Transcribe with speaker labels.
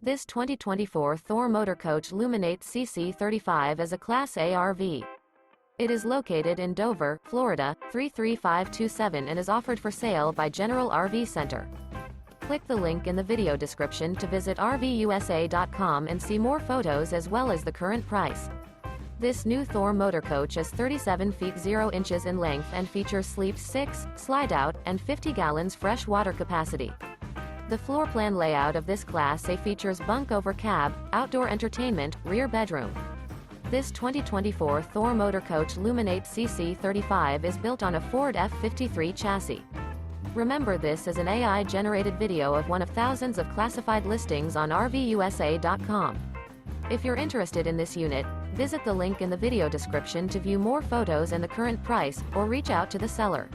Speaker 1: This 2024 Thor Motor Coach Luminate CC35 is a Class A RV. It is located in Dover, Florida, 33527 and is offered for sale by General RV Center. Click the link in the video description to visit RVUSA.com and see more photos as well as the current price. This new Thor Motor Coach is 37 feet 0 inches in length and features sleeps 6, Slideout, and 50 gallons fresh water capacity. The floor plan layout of this Class A features bunk over cab, outdoor entertainment, rear bedroom. This 2024 Thor Motor Coach Luminate CC35 is built on a Ford F53 chassis. Remember, this is an AI-generated video of one of thousands of classified listings on RVUSA.com. If you're interested in this unit, visit the link in the video description to view more photos and the current price, or reach out to the seller.